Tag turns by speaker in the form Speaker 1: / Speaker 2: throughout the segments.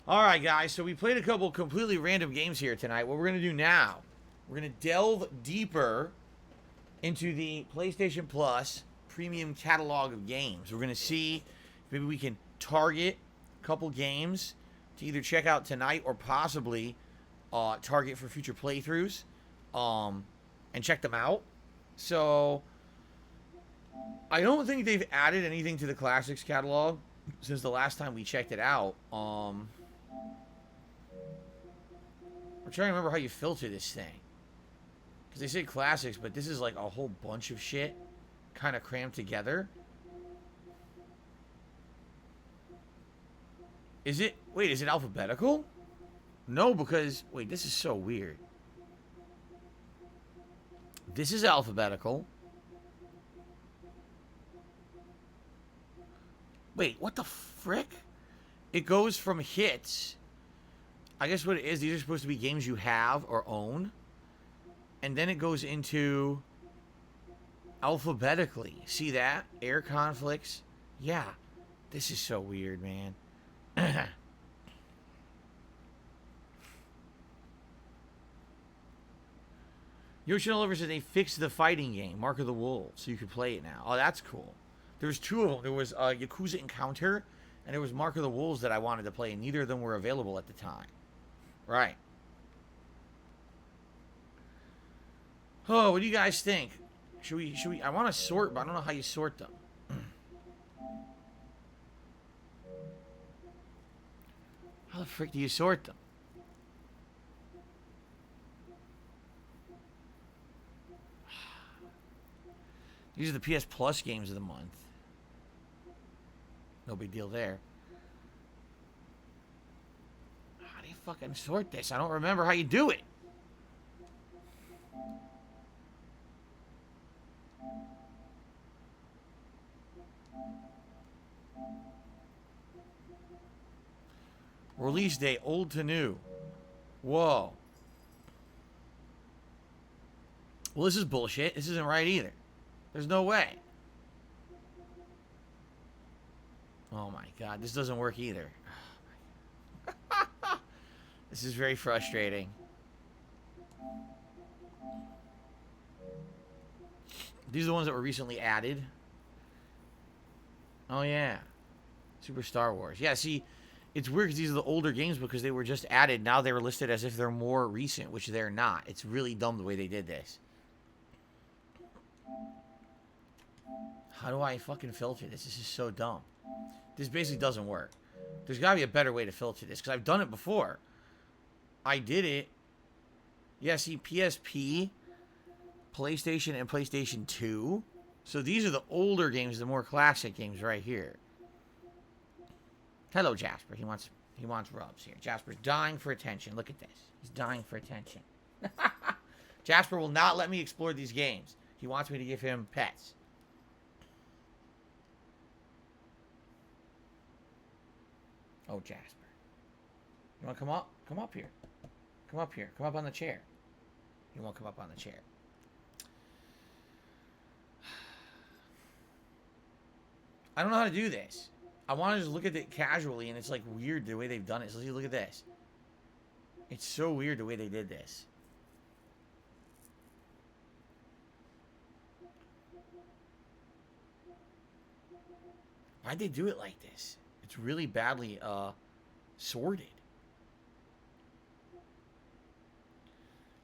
Speaker 1: Alright, guys, so we played a couple completely random games here tonight. What we're going to do now, we're going to delve deeper into the PlayStation Plus premium catalog of games. We're going to see if maybe we can target a couple games to either check out tonight or possibly target for future playthroughs and check them out. So, I don't think they've added anything to the Classics catalog since the last time we checked it out. We're trying to remember how you filter this thing. Because they say Classics, but this is like a whole bunch of shit kind of crammed together. Is it? Wait, is it alphabetical? No, because... Wait, this is so weird. This is alphabetical. Wait, what the frick? It goes from hits. I guess what it is, these are supposed to be games you have or own. And then it goes into alphabetically. See that? Air conflicts. Yeah. This is so weird, man. Yoshino Lover said they fixed the fighting game, Mark of the Wolves, so you can play it now. Oh, that's cool. There was two of them. There was Yakuza Encounter, and there was Mark of the Wolves that I wanted to play, and neither of them were available at the time. Right. Oh, what do you guys think? Should we, I want to sort, but I don't know how you sort them. How the frick do you sort them? These are the PS Plus games of the month. No big deal there. How do you fucking sort this? I don't remember how you do it. Release date, old to new. Whoa. Well, this is bullshit. This isn't right either. There's no way. Oh my god, this doesn't work either. This is very frustrating. These are the ones that were recently added. Oh yeah. Super Star Wars. Yeah, see, it's weird because these are the older games because they were just added. Now they're listed as if they're more recent, which they're not. It's really dumb the way they did this. How do I fucking filter this? This is so dumb. This basically doesn't work. There's got to be a better way to filter this because I've done it before. I did it. Yeah, see, PSP, PlayStation, and PlayStation 2. So these are the older games, the more classic games right here. Hello, Jasper. He wants rubs here. Jasper's dying for attention. Look at this. He's dying for attention. Jasper will not let me explore these games. He wants me to give him pets. Oh, Jasper. You want to come up? Come up here. Come up here. Come up on the chair. You won't come up on the chair. I don't know how to do this. I want to just look at it casually, and it's like weird the way they've done it. So look at this. It's so weird the way they did this. Why'd they do it like this? It's really badly sorted.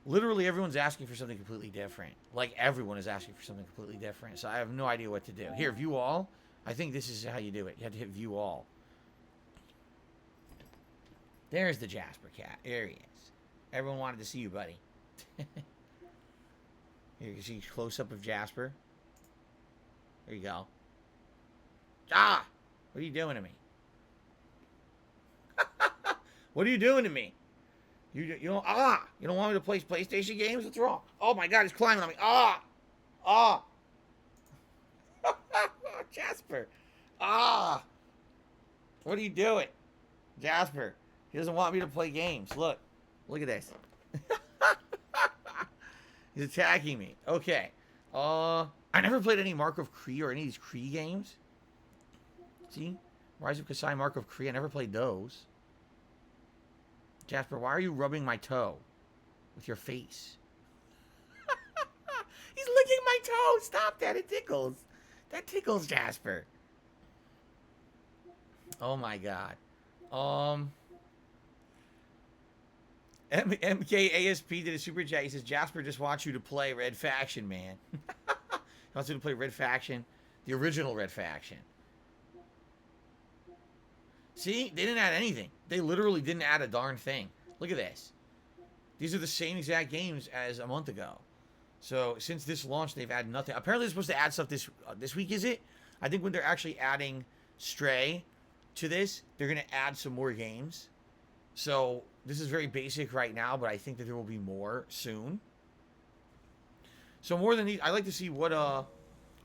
Speaker 1: Literally everyone's asking for something completely different. Like everyone is asking for something completely different. So I have no idea what to do. Here, view all. I think this is how you do it. You have to hit view all. There's the Jasper cat. There he is. Everyone wanted to see you, buddy. Here, you can see a close-up of Jasper. There you go. Ah! What are you doing to me? What are you doing to me? You don't you don't want me to play PlayStation games? What's wrong? Oh my god, he's climbing on me. Jasper. What are you doing? Jasper. He doesn't want me to play games. Look at this. He's attacking me. Okay. I never played any Mark of Kree or any of these Kree games. See? Rise of Kasai, Mark of Kree. I never played those. Jasper, why are you rubbing my toe with your face? He's licking my toe. Stop that. It tickles. That tickles, Jasper. Oh, my God. MKASP did a super chat. He says, Jasper just wants you to play Red Faction, man. He wants you to play Red Faction. The original Red Faction. See? They didn't add anything. They literally didn't add a darn thing. Look at this. These are the same exact games as a month ago. So, since this launch, they've added nothing. Apparently, they're supposed to add stuff this week, is it? I think when they're actually adding Stray to this, they're going to add some more games. So, this is very basic right now, but I think that there will be more soon. So, more than these, I like to see what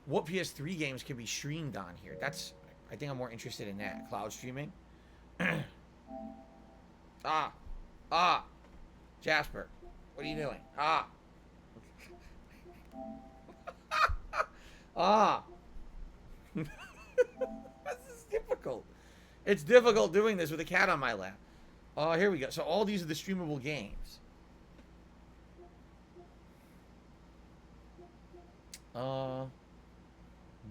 Speaker 1: PS3 games can be streamed on here. I think I'm more interested in that. Cloud streaming. Jasper, what are you doing? This is difficult. It's difficult doing this with a cat on my lap. Here we go. So all these are the streamable games.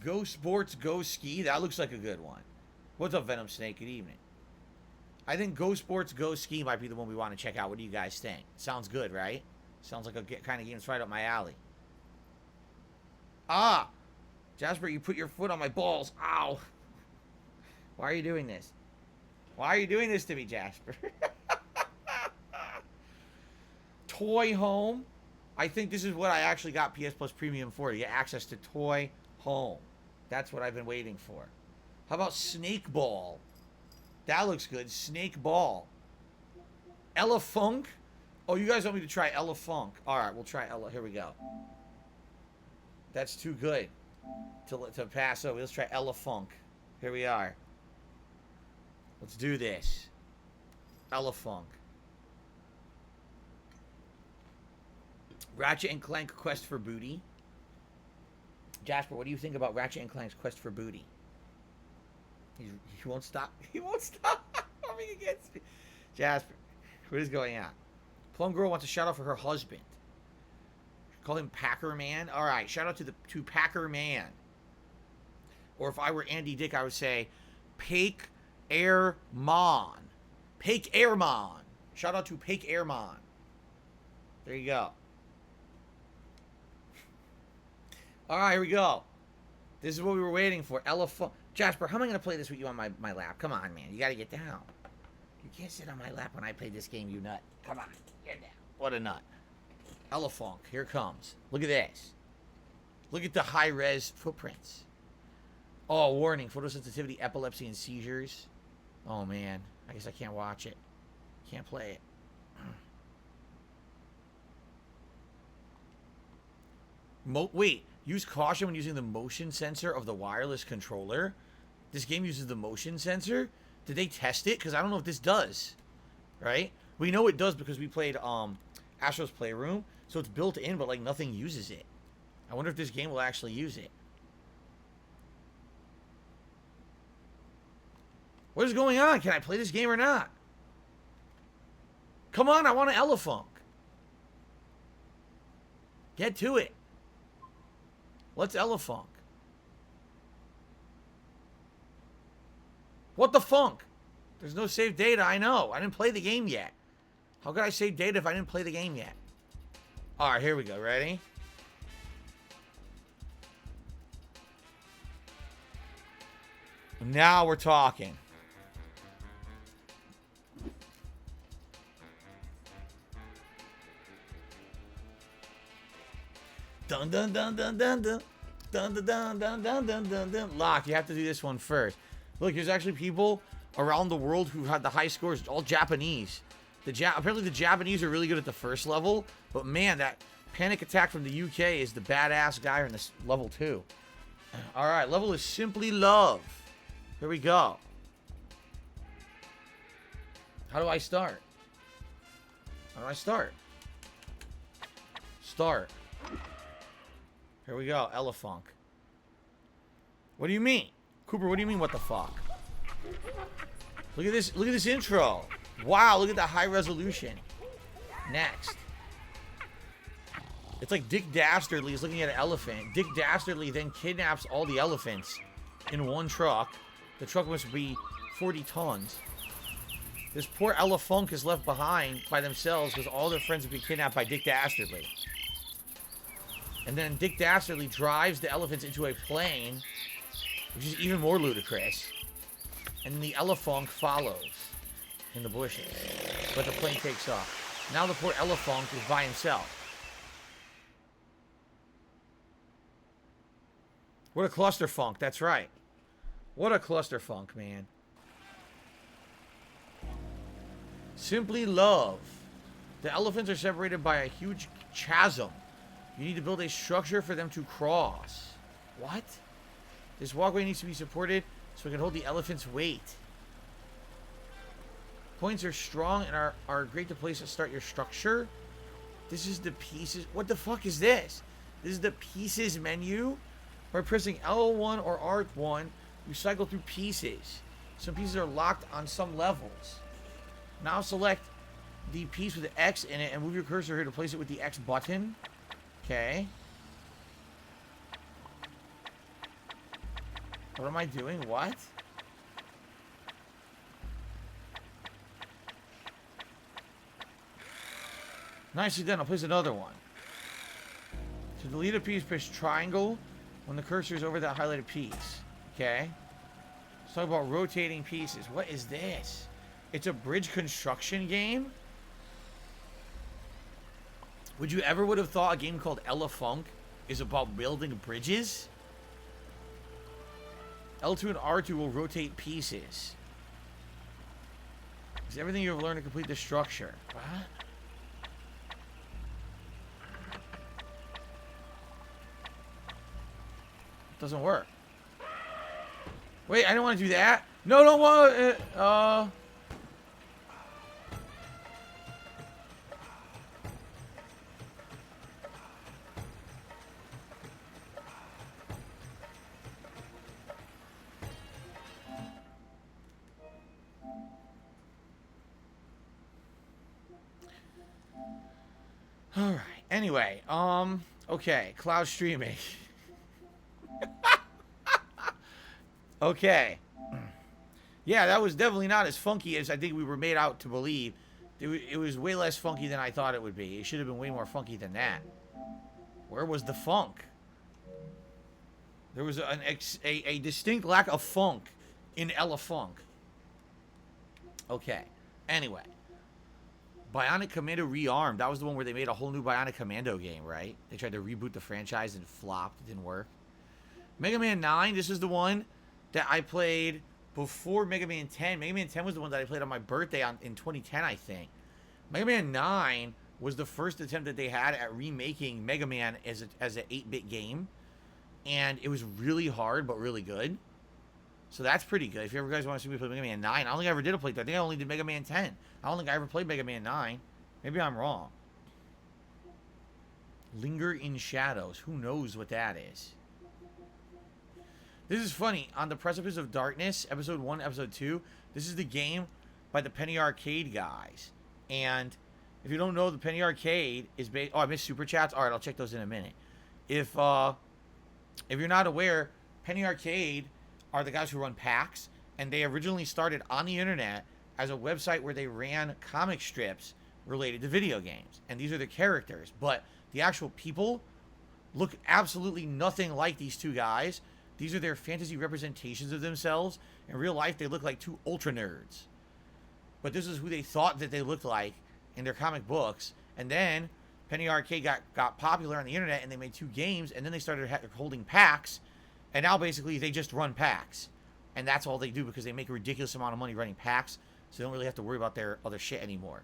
Speaker 1: Go Sports, Go Ski. That looks like a good one. What's up, Venom Snake? Good evening. I think Go Sports, Go Ski might be the one we want to check out. What do you guys think? Sounds good, right? Sounds like a kind of game that's right up my alley. Jasper, you put your foot on my balls. Ow. Why are you doing this? Why are you doing this to me, Jasper? Toy Home. I think this is what I actually got PS Plus Premium for. To get access to Toy Home. That's what I've been waiting for. How about Snake Ball? That looks good. Snake Ball. Elefunk. Oh, you guys want me to try Elefunk. Alright, we'll try Here we go. That's too good to pass over. Let's try Elefunk. Here we are. Let's do this. Elefunk. Ratchet and Clank Quest for Booty. Jasper, what do you think about Ratchet and Clank's Quest for Booty? He won't stop. He won't stop coming against me. Jasper, what is going on? Plum Girl wants a shout out for her husband. Call him Packer Man. All right, shout out to Packer Man. Or if I were Andy Dick, I would say Pake Airmon. Pake Airmon. Shout out to Pake Airmon. There you go. All right, here we go. This is what we were waiting for. Elefunk. Jasper, how am I going to play this with you on my lap? Come on, man. You got to get down. You can't sit on my lap when I play this game, you nut. Come on. Get down. What a nut. Elefunk. Here it comes. Look at this. Look at the high-res footprints. Oh, warning. Photosensitivity, epilepsy, and seizures. Oh, man. I guess I can't watch it. Can't play it. Wait. Use caution when using the motion sensor of the wireless controller. This game uses the motion sensor. Did they test it? Because I don't know if this does. Right? We know it does because we played Astro's Playroom. So it's built in, but like nothing uses it. I wonder if this game will actually use it. What is going on? Can I play this game or not? Come on, I want an Elefunk. Get to it. Let's Elefunk. What the funk? There's no save data, I know. I didn't play the game yet. How could I save data if I didn't play the game yet? Alright, here we go. Ready? Now we're talking. Dun dun dun dun dun dun. Dun dun dun dun dun dun dun dun. Lock, you have to do this one first. Look, there's actually people around the world who had the high scores. It's all Japanese. Apparently the Japanese are really good at the first level, but man, that Panic Attack from the UK is the badass guy in this level 2. All right, level is Simply Love. Here we go. How do I start? How do I start? Start. Here we go, Elefunk. What do you mean? Cooper, what do you mean, what the fuck? Look at this intro. Wow, look at the high resolution. Next. It's like Dick Dastardly is looking at an elephant. Dick Dastardly then kidnaps all the elephants in one truck. The truck must be 40 tons. This poor Elefunk is left behind by themselves because all their friends have been kidnapped by Dick Dastardly. And then Dick Dastardly drives the elephants into a plane, which is even more ludicrous. And then the Elefunk follows in the bushes. But the plane takes off. Now the poor Elefunk is by himself. What a clusterfunk, that's right. What a clusterfunk, man. Simply love. The elephants are separated by a huge chasm. You need to build a structure for them to cross. What? This walkway needs to be supported so it can hold the elephant's weight. Points are strong and are a great place to start your structure. This is the pieces. What the fuck is this? This is the pieces menu. By pressing L1 or R1, you cycle through pieces. Some pieces are locked on some levels. Now select the piece with the X in it and move your cursor here to place it with the X button. Okay. What am I doing? What? Nicely done. I'll place another one. To delete a piece, press triangle when the cursor is over that highlighted piece. Okay. Let's talk about rotating pieces. What is this? It's a bridge construction game? Would you ever would have thought a game called Elefunk is about building bridges? L2 and R2 will rotate pieces. It's everything you have learned to complete the structure. What? Doesn't work. Wait, I don't want to do that. No, don't want it. All right. Anyway, okay, cloud streaming. Okay. Yeah, that was definitely not as funky as I think we were made out to believe. It was way less funky than I thought it would be. It should have been way more funky than that. Where was the funk? There was a distinct lack of funk in Elefunk. Okay. Anyway. Bionic Commando Rearmed. That was the one where they made a whole new Bionic Commando game, right? They tried to reboot the franchise and flopped. It didn't work. Mega Man 9. This is the one that I played before Mega Man 10. Mega Man 10 was the one that I played on my birthday in 2010, I think. Mega Man 9 was the first attempt that they had at remaking Mega Man as an 8-bit game. And it was really hard, but really good. So that's pretty good. If you ever guys want to see me play Mega Man 9, I don't think I ever did a playthrough. I think I only did Mega Man 10. I don't think I ever played Mega Man 9. Maybe I'm wrong. Linger in Shadows. Who knows what that is? This is funny. On the Precipice of Darkness, Episode 1, Episode 2, this is the game by the Penny Arcade guys. And if you don't know, the Penny Arcade is based... Oh, I missed Super Chats? Alright, I'll check those in a minute. If you're not aware, Penny Arcade are the guys who run PAX, and they originally started on the internet as a website where they ran comic strips related to video games. And these are the characters. But the actual people look absolutely nothing like these two guys. These are their fantasy representations of themselves. In real life, they look like two ultra nerds. But this is who they thought that they looked like in their comic books. And then Penny Arcade got popular on the internet, and they made 2 games, and then they started holding PAX, and now basically they just run PAX. And that's all they do because they make a ridiculous amount of money running PAX, so they don't really have to worry about their other shit anymore.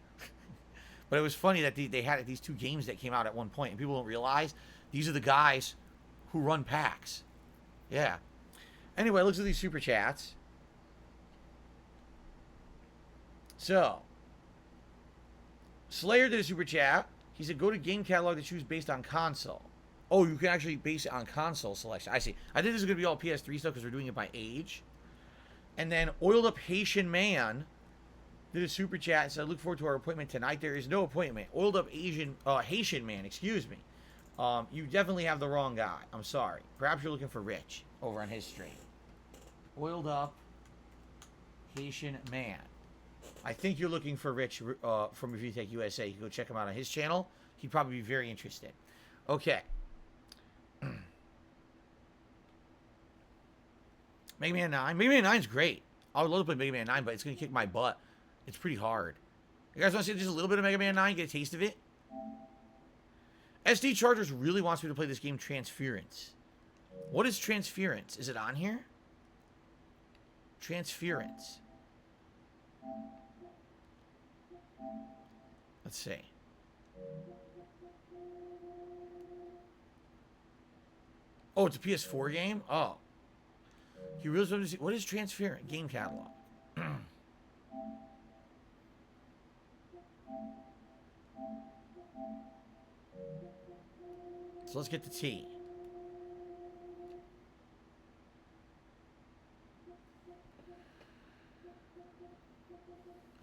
Speaker 1: But it was funny that they had these 2 games that came out at one point, and people don't realize these are the guys who run PAX. Yeah. Anyway, let's do these super chats. So, Slayer did a super chat. He said, go to game catalog to choose based on console. Oh, you can actually base it on console selection. I see. I think this is going to be all PS3 stuff because we're doing it by age. And then Oiled Up Haitian Man did a super chat and said, look forward to our appointment tonight. There is no appointment. Oiled up Haitian man, excuse me. You definitely have the wrong guy. I'm sorry. Perhaps you're looking for Rich over on his stream. Oiled up Haitian man. I think you're looking for Rich from Review Tech USA. You can go check him out on his channel. He'd probably be very interested. Okay. Mega Man 9. Mega Man 9 is great. I would love to play Mega Man 9, but it's going to kick my butt. It's pretty hard. You guys want to see just a little bit of Mega Man 9? Get a taste of it? SD Chargers really wants me to play this game, Transference. What is Transference? Is it on here? Transference. Let's see. Oh, it's a PS4 game? Oh. You really want to see what is Transference? Game catalog. So let's get the T.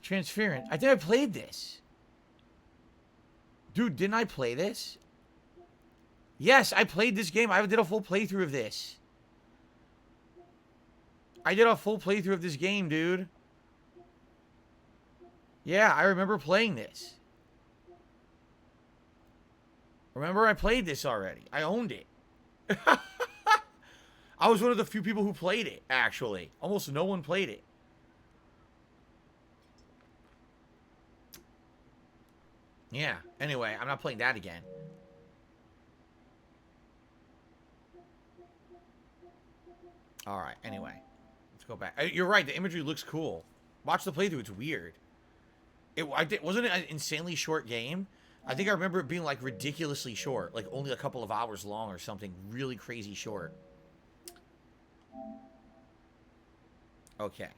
Speaker 1: Transference. I think I played this. Dude, didn't I play this? Yes, I played this game. I did a full playthrough of this. I did a full playthrough of this game, dude. Yeah, I remember playing this. Remember, I played this already. I owned it. I was one of the few people who played it, actually. Almost no one played it. Yeah. Anyway, I'm not playing that again. Alright, anyway. Let's go back. You're right, the imagery looks cool. Watch the playthrough, it's weird. Wasn't it an insanely short game? I think I remember it being, like, ridiculously short. Like, only a couple of hours long or something. Really crazy short. Okay.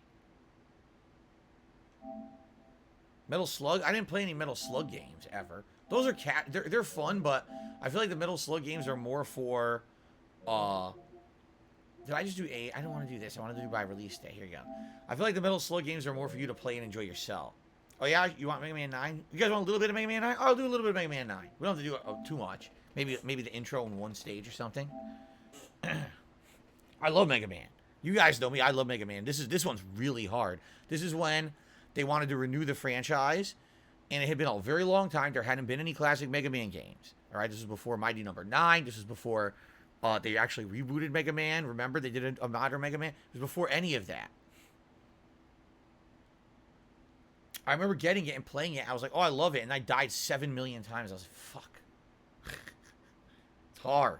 Speaker 1: Metal Slug? I didn't play any Metal Slug games, ever. Those are they're fun, but I feel like the Metal Slug games are more for, did I just do 8? I don't want to do this. I want to do by release day. Here you go. I feel like the Metal Slug games are more for you to play and enjoy yourself. Oh, yeah? You want Mega Man 9? You guys want a little bit of Mega Man 9? I'll do a little bit of Mega Man 9. We don't have to do too much. Maybe the intro in one stage or something. I love Mega Man. You guys know me. I love Mega Man. This one's really hard. This is when they wanted to renew the franchise, and it had been a very long time. There hadn't been any classic Mega Man games. All right? This was before Mighty Number 9. This was before they actually rebooted Mega Man. Remember? They did a modern Mega Man. It was before any of that. I remember getting it and playing it. I was like, oh, I love it. And I died 7 million times. I was like, fuck. It's hard.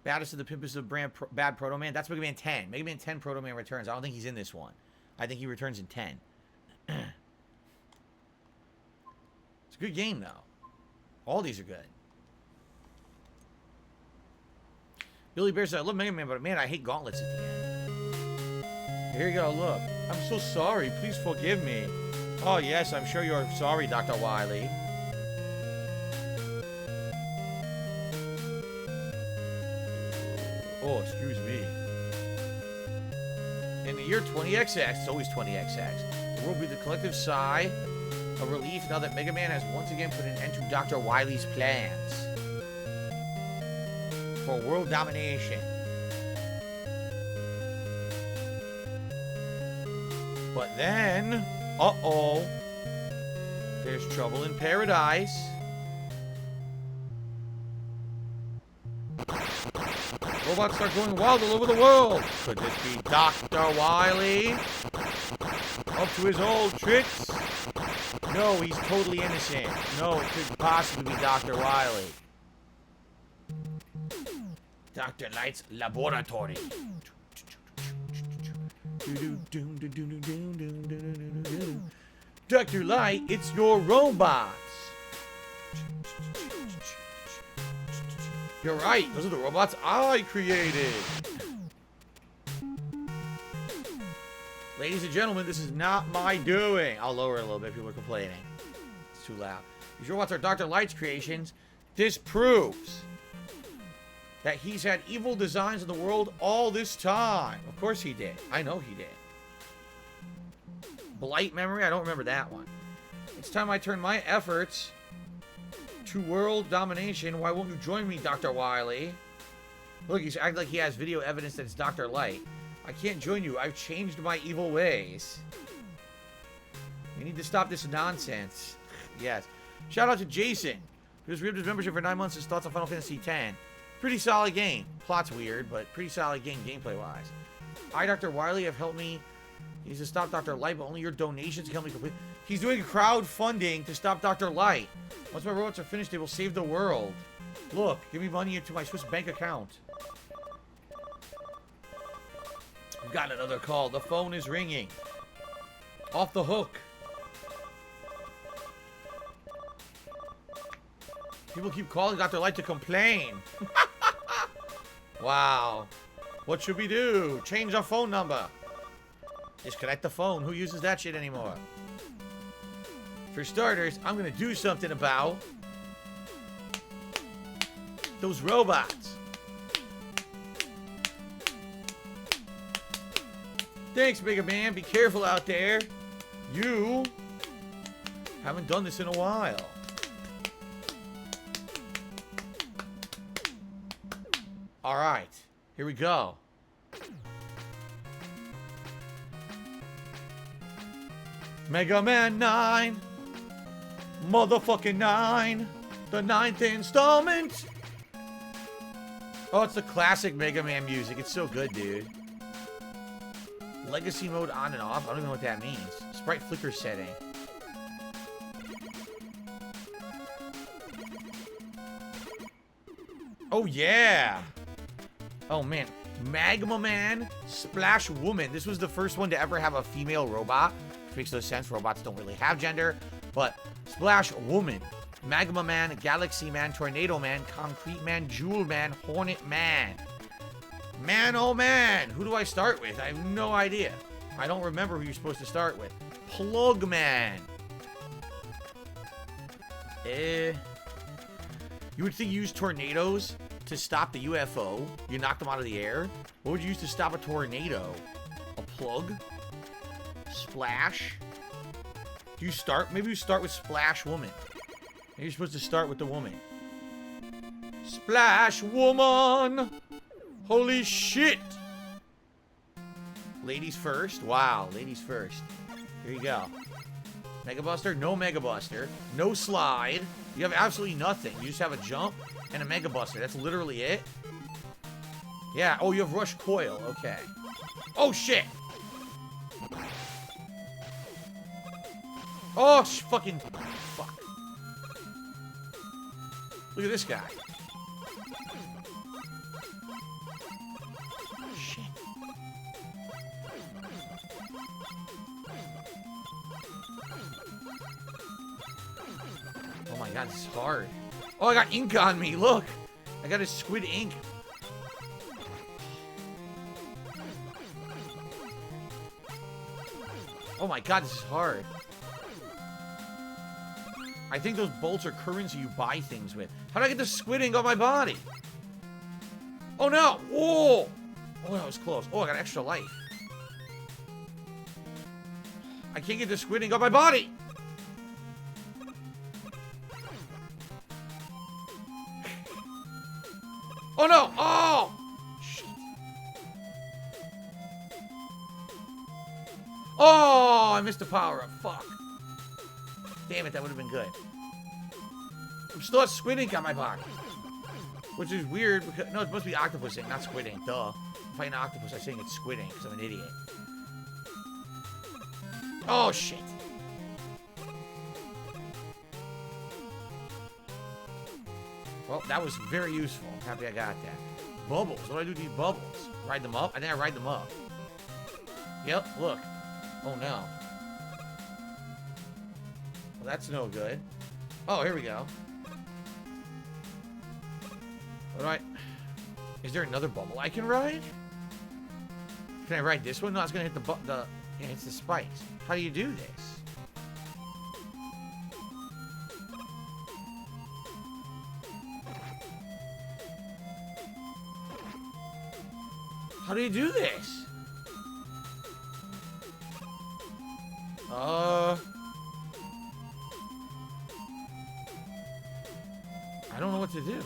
Speaker 1: Baddest of the Pimpest of Bad Proto Man. That's Mega Man 10. Mega Man 10 Proto Man returns. I don't think he's in this one. I think he returns in 10. It's a good game, though. All these are good. Billy Bear said, I love Mega Man, but man, I hate gauntlets at the end. Here you go, look. I'm so sorry. Please forgive me. Oh, yes, I'm sure you're sorry, Dr. Wily. Oh, excuse me. In the year 20XX, it's always 20XX, the world will be the collective sigh of relief now that Mega Man has once again put an end to Dr. Wily's plans for world domination. But then, uh-oh, there's trouble in paradise. Robots start going wild all over the world. Could this be Dr. Wily? Up to his old tricks? No, he's totally innocent. No, it could possibly be Dr. Wily. Dr. Light's laboratory. Dr. Light, it's your robots. You're right, those are the robots I created. Ladies and gentlemen, this is not my doing. I'll lower it a little bit, people are complaining. It's too loud. These robots are Dr. Light's creations. This proves that he's had evil designs in the world all this time. Of course he did. I know he did. Blight memory? I don't remember that one. It's time I turn my efforts to world domination. Why won't you join me, Dr. Wily? Look, he's acting like he has video evidence that it's Dr. Light. I can't join you. I've changed my evil ways. We need to stop this nonsense. Yes. Shout out to Jason, who's renewed his membership for 9 months. His thoughts on Final Fantasy X. Pretty solid game. Plot's weird, but pretty solid game gameplay-wise. I, Dr. Wily, have helped me. He needs to stop Dr. Light, but only your donations can help me complete. He's doing crowdfunding to stop Dr. Light. Once my robots are finished, they will save the world. Look, give me money into my Swiss bank account. We've got another call. The phone is ringing. Off the hook. People keep calling Dr. Light to complain. Wow. What should we do? Change our phone number. Disconnect the phone. Who uses that shit anymore? For starters, I'm going to do something about those robots. Thanks, MegaMan. Be careful out there. You haven't done this in a while. All right. Here we go. MegaMan 9. Motherfucking 9. The 9th installment. Oh, it's the classic MegaMan music. It's so good, dude. Legacy mode on and off. I don't even know what that means. Sprite flicker setting. Oh, yeah. Oh, man. MegaMan Splash Woman. This was the first one to ever have a female robot. Which makes no sense. Robots don't really have gender. But Splash Woman. MegaMan, Galaxy Man, Tornado Man, Concrete Man, Jewel Man, Hornet Man. Man, oh man. Who do I start with? I have no idea. I don't remember who you're supposed to start with. Plug Man. You would think you use tornadoes to stop the UFO. You knock them out of the air. What would you use to stop a tornado? A plug? Splash? Do you start? Maybe you start with Splash Woman. Maybe you're supposed to start with the woman. Splash Woman! Holy shit! Ladies first. Wow, ladies first. Here you go. Mega Buster? No Mega Buster. No slide. You have absolutely nothing. You just have a jump and a Mega Buster. That's literally it. Yeah. Oh, you have Rush Coil. Okay. Oh, shit. Oh, fucking... Fuck. Look at this guy. Shit. Oh my god, this is hard. Oh, I got ink on me. Look. I got a squid ink. Oh my god, this is hard. I think those bolts are currency you buy things with. How do I get the squid ink on my body? Oh no! Whoa! Oh, that was close. Oh, I got extra life. I can't get the squid ink on my body! Oh no! Oh! Shit. Oh! I missed the power up. Fuck. Damn it, that would have been good. I'm still have squid ink on my body. Which is weird because... No, it must be octopus ink, not squid ink. Duh. If I an octopus, I'm saying it's squid ink because I'm an idiot. Oh, shit. Well, that was very useful. I'm happy I got that. Bubbles. What do I do with these bubbles? Ride them up? I think I ride them up. Yep, look. Oh, no. Well, that's no good. Oh, here we go. What do I... Is there another bubble I can ride? Can I ride this one? No, it's going to hit the... Yeah, it's the spikes. How do you do this? How do you do this? I don't know what to do.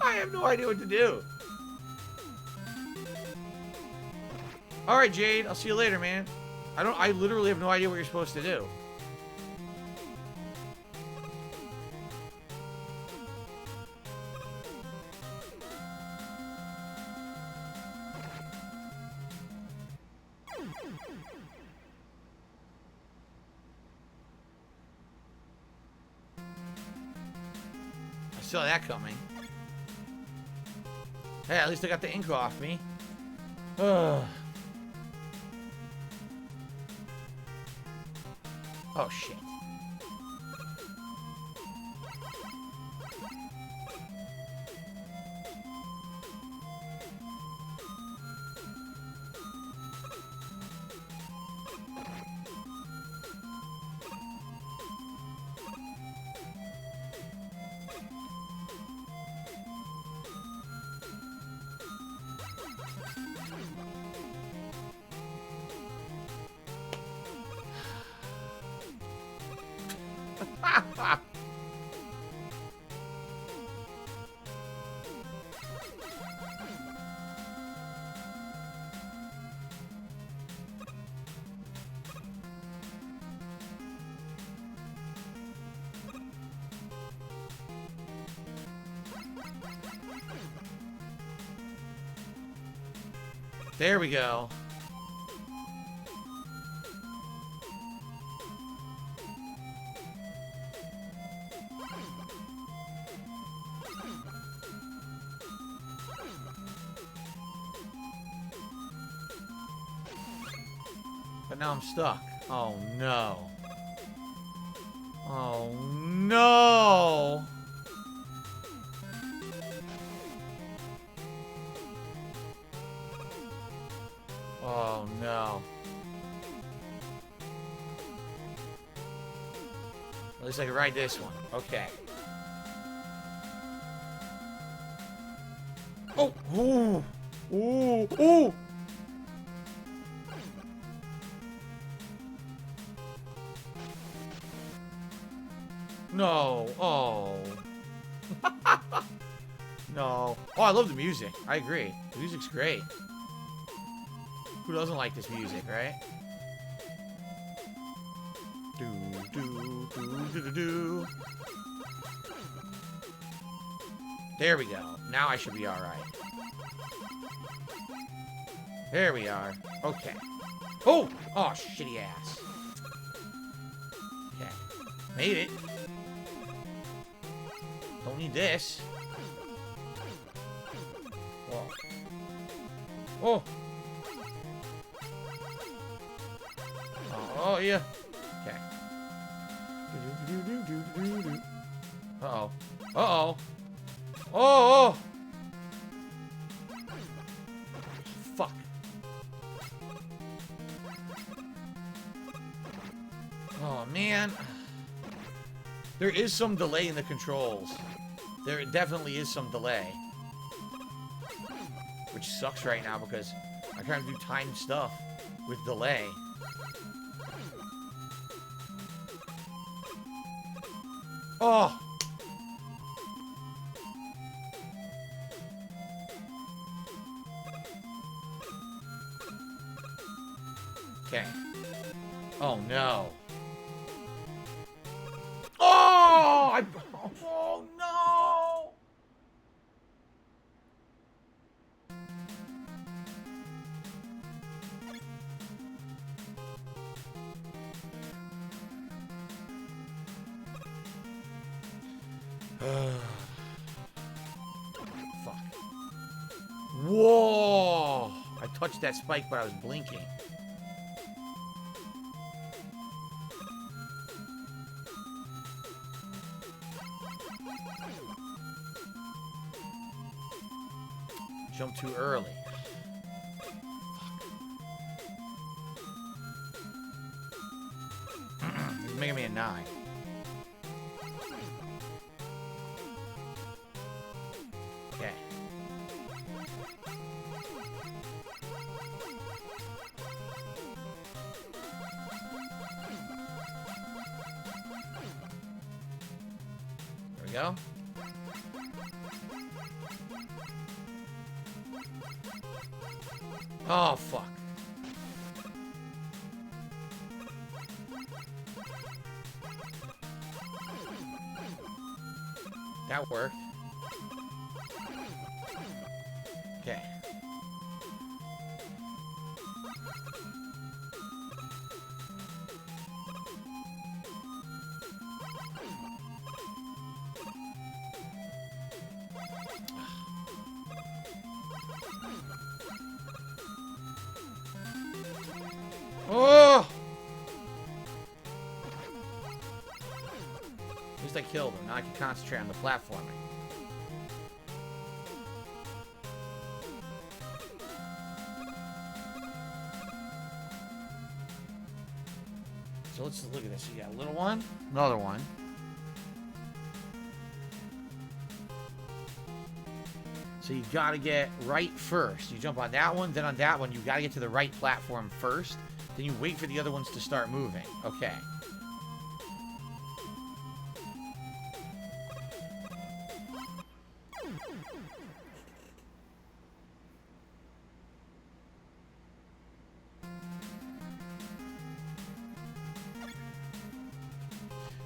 Speaker 1: I have no idea what to do. All right, Jade. I'll see you later, man. I literally have no idea what you're supposed to do. I saw that coming. Hey, at least I got the ink off me. Ugh. Oh, shit. There we go. But now I'm stuck. Oh no. Oh no. Oh no. At least I can ride this one. Okay. Oh! Ooh! Ooh! Ooh! No. Oh. No. Oh, I love the music. I agree. The music's great. Who doesn't like this music, right? Do, do, do, do, do, do. There we go. Now I should be alright. There we are. Okay. Oh! Oh, shitty ass. Okay. Made it. Don't need this. Whoa. Oh! Oh, yeah. Okay. Uh-oh. Uh-oh. Oh! Fuck. Oh, man. There is some delay in the controls. There definitely is some delay. Which sucks right now because I try to do timed stuff with delay. Oh! Okay. Oh no. Oh! Oh no! Fuck. Whoa! I touched that spike, but I was blinking. Jumped too early. Fuck. MegaMan 9. Okay. go. Oh, fuck. That worked. Okay. Oh! At least I killed him. Now I can concentrate on the platforming. So let's look at this. You got a little one, another one. So you gotta get right first. You jump on that one, then on that one. You gotta get to the right platform first. Then you wait for the other ones to start moving. Okay.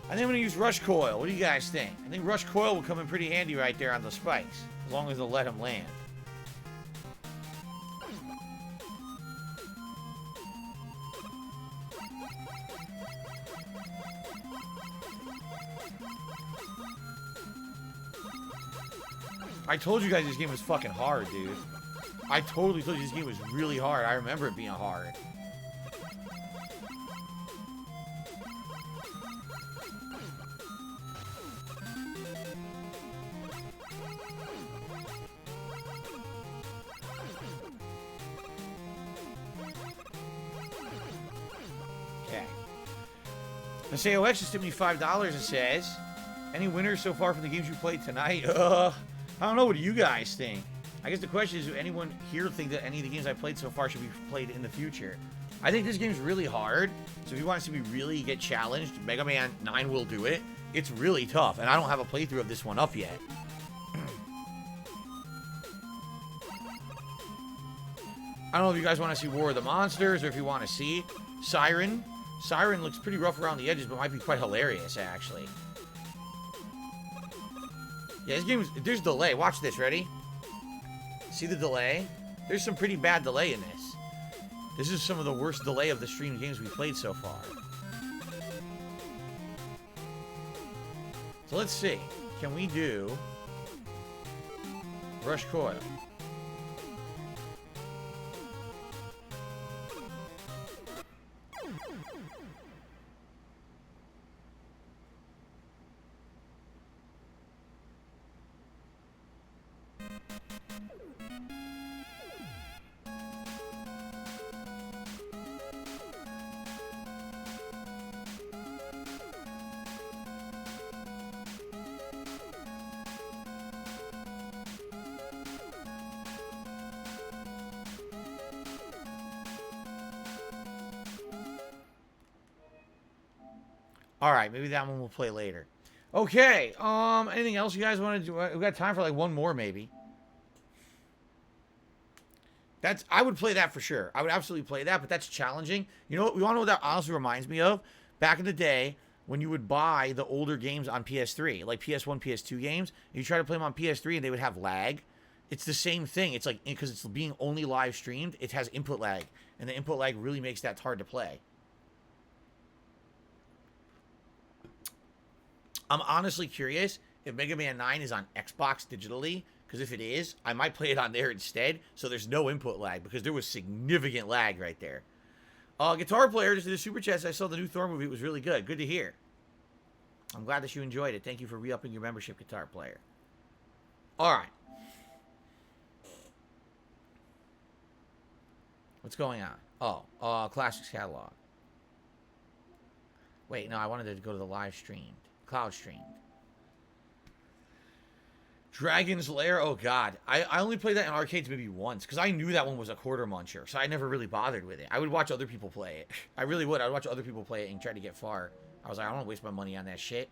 Speaker 1: I think I'm going to use Rush Coil. What do you guys think? I think Rush Coil will come in pretty handy right there on the spikes. As long as they'll let him land. I told you guys this game was fucking hard, dude. I totally told you this game was really hard. I remember it being hard. Okay. Masayo just tipped me $5. It says, any winners so far from the games you played tonight? I don't know. What do you guys think? I guess the question is, do anyone here think that any of the games I played so far should be played in the future? I think this game's really hard. So if you want to see me really get challenged, Mega Man 9 will do it. It's really tough, and I don't have a playthrough of this one up yet. I don't know if you guys want to see War of the Monsters or if you want to see Siren. Siren looks pretty rough around the edges, but might be quite hilarious, actually. Yeah, this game is, there's delay. Watch this, ready? See the delay? There's some pretty bad delay in this. This is some of the worst delay of the streamed games we've played so far. So let's see. Can we do Rush Coil? All right, maybe that one we'll play later. Okay, anything else you guys want to do? We've got time for like one more, maybe. I would play that for sure. I would absolutely play that, but that's challenging. You know what? You want to know what that honestly reminds me of? Back in the day, when you would buy the older games on PS3, like PS1, PS2 games, and you try to play them on PS3 and they would have lag. It's the same thing. It's like, because it's being only live streamed, it has input lag. And the input lag really makes that hard to play. I'm honestly curious if Mega Man 9 is on Xbox digitally, because if it is, I might play it on there instead, so there's no input lag, because there was significant lag right there. Guitar Player just did a super chat. I saw the new Thor movie. It was really good. Good to hear. I'm glad that you enjoyed it. Thank you for re-upping your membership, Guitar Player. All right. What's going on? Oh, Classics Catalog. Wait, no, I wanted to go to the live streamed. Cloud streamed. Dragon's Lair. Oh, God. I only played that in arcades maybe once, because I knew that one was a quarter muncher, so I never really bothered with it. I would watch other people play it. I really would. I would watch other people play it and try to get far. I was like, I don't want to waste my money on that shit.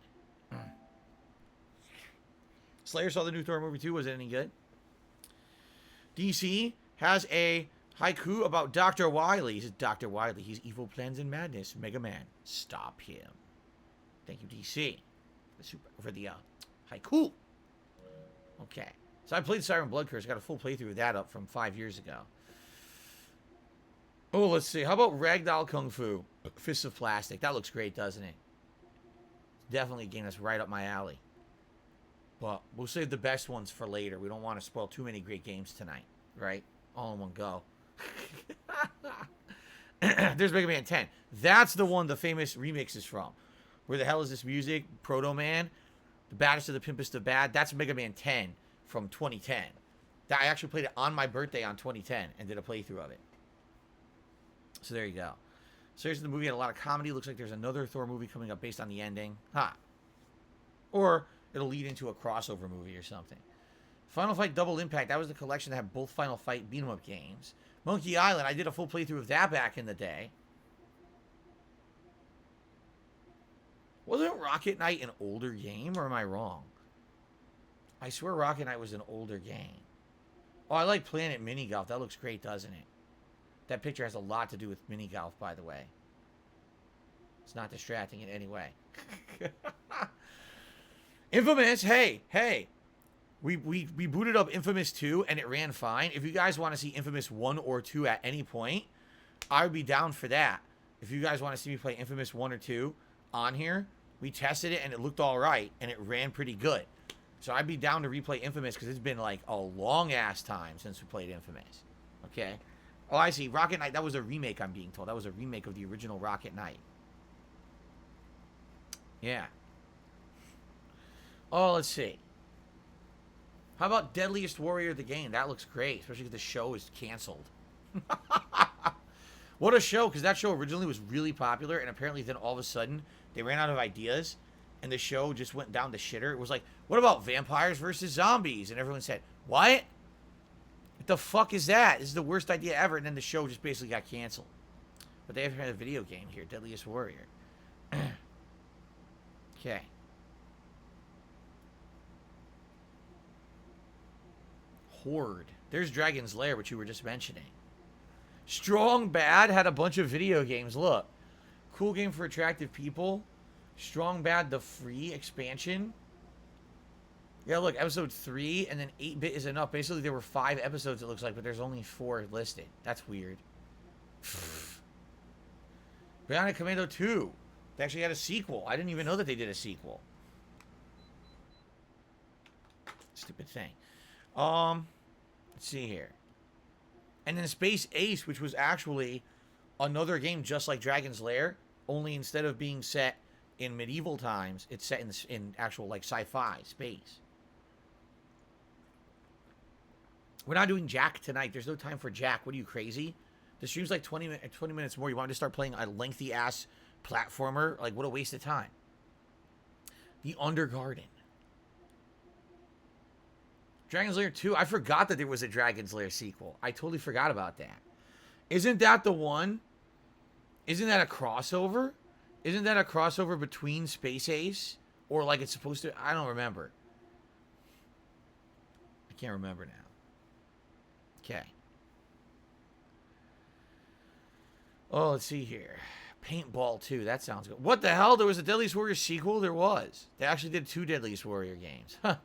Speaker 1: Slayer saw the new Thor movie too. Was it any good? DC has a haiku about Dr. Wily. He says, Dr. Wily, he's evil plans and madness. MegaMan, stop him. Thank you, DC. For the haiku. Okay. So I played Siren Blood Curse. Got a full playthrough of that up from 5 years ago. Oh, let's see. How about Ragdoll Kung Fu? Fists of Plastic. That looks great, doesn't it? Definitely a game that's right up my alley. But we'll save the best ones for later. We don't want to spoil too many great games tonight, right? All in one go. There's Mega Man 10. That's the one the famous remix is from. Where the hell is this music? Proto Man. The baddest of the pimpest of bad. That's Mega Man 10 from 2010. I actually played it on my birthday on 2010 and did a playthrough of it. So there you go. So here's the movie. Had a lot of comedy. Looks like there's another Thor movie coming up based on the ending. Ha. Or it'll lead into a crossover movie or something. Final Fight Double Impact. That was the collection that had both Final Fight beat-em-up games. Monkey Island. I did a full playthrough of that back in the day. Wasn't Rocket Knight an older game, or am I wrong? I swear Rocket Knight was an older game. Oh, I like Planet Mini Golf. That looks great, doesn't it? That picture has a lot to do with mini golf, by the way. It's not distracting in any way. Infamous, hey. We booted up Infamous 2, and it ran fine. If you guys want to see Infamous 1 or 2 at any point, I would be down for that. If you guys want to see me play Infamous 1 or 2 on here, we tested it, and it looked all right, and it ran pretty good. So I'd be down to replay Infamous, because it's been like a long-ass time since we played Infamous. Okay? Oh, I see. Rocket Knight, that was a remake, I'm being told. That was a remake of the original Rocket Knight. Yeah. Oh, let's see. How about Deadliest Warrior, the game? That looks great, especially if the show is canceled. What a show, because that show originally was really popular, and apparently then all of a sudden, they ran out of ideas, and the show just went down the shitter. It was like, what about vampires versus zombies? And everyone said, what? What the fuck is that? This is the worst idea ever. And then the show just basically got canceled. But they have had a video game here, Deadliest Warrior. Okay. Horde. There's Dragon's Lair, which you were just mentioning. Strong Bad had a bunch of video games. Look. Cool game for attractive people. Strong Bad, the free expansion. Yeah, look, episode 3, and then 8-bit is enough. Basically, there were 5 episodes, it looks like, but there's only 4 listed. That's weird. Bionic Commando 2. They actually had a sequel. I didn't even know that they did a sequel. Stupid thing. Let's see here. And then Space Ace, which was actually another game just like Dragon's Lair, only instead of being set in medieval times, it's set in actual, like, sci-fi space. We're not doing Jack tonight. There's no time for Jack. What are you, crazy? The stream's like 20 minutes more. You want me to start playing a lengthy-ass platformer? Like, what a waste of time. The Undergarden. Dragon's Lair 2. I forgot that there was a Dragon's Lair sequel. I totally forgot about that. Isn't that the one? Isn't that a crossover? Isn't that a crossover between Space Ace? Or like it's supposed to... I don't remember. I can't remember now. Okay. Oh, let's see here. Paintball 2. That sounds good. What the hell? There was a Deadliest Warrior sequel? There was. They actually did 2 Deadliest Warrior games. Huh.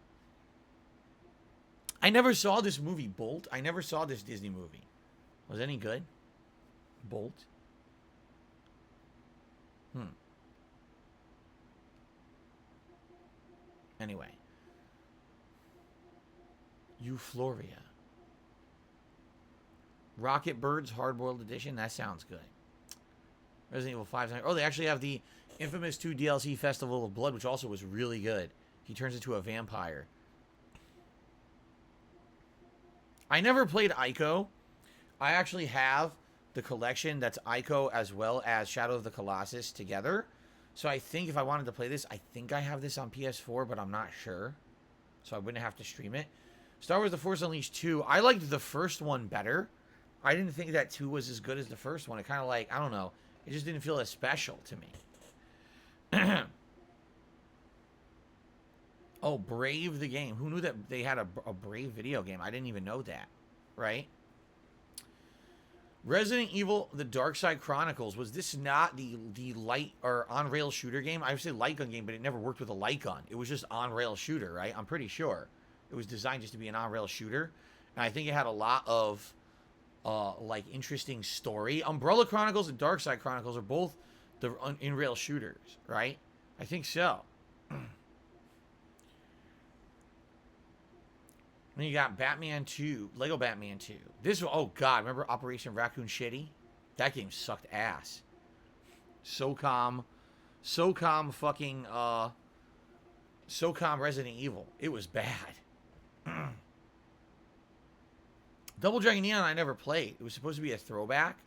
Speaker 1: I never saw this movie, Bolt. I never saw this Disney movie. Was it any good? Bolt? Anyway. Euphoria. Rocket Birds Hardboiled Edition. That sounds good. Resident Evil 5. Oh, they actually have the Infamous 2 DLC Festival of Blood, which also was really good. He turns into a vampire. I never played Ico. I actually have the collection that's Ico as well as Shadow of the Colossus together. So I think if I wanted to play this, I think I have this on PS4, but I'm not sure. So I wouldn't have to stream it. Star Wars The Force Unleashed 2. I liked the first one better. I didn't think that 2 was as good as the first one. It kind of like, I don't know. It just didn't feel as special to me. Oh, Brave the game. Who knew that they had a Brave video game? I didn't even know that. Right? Resident Evil: The Dark Side Chronicles. Was this not the light or on-rail shooter game? I would say light gun game, but it never worked with a light gun. It was just on-rail shooter, right? I'm pretty sure. It was designed just to be an on-rail shooter. And I think it had a lot of like interesting story. Umbrella Chronicles and Dark Side Chronicles are both the in-rail shooters, right? I think so. Then you got Batman 2, Lego Batman 2. This, oh god, remember Operation Raccoon Shitty? That game sucked ass. SOCOM fucking, SOCOM Resident Evil. It was bad. Double Dragon Neon I never played. It was supposed to be a throwback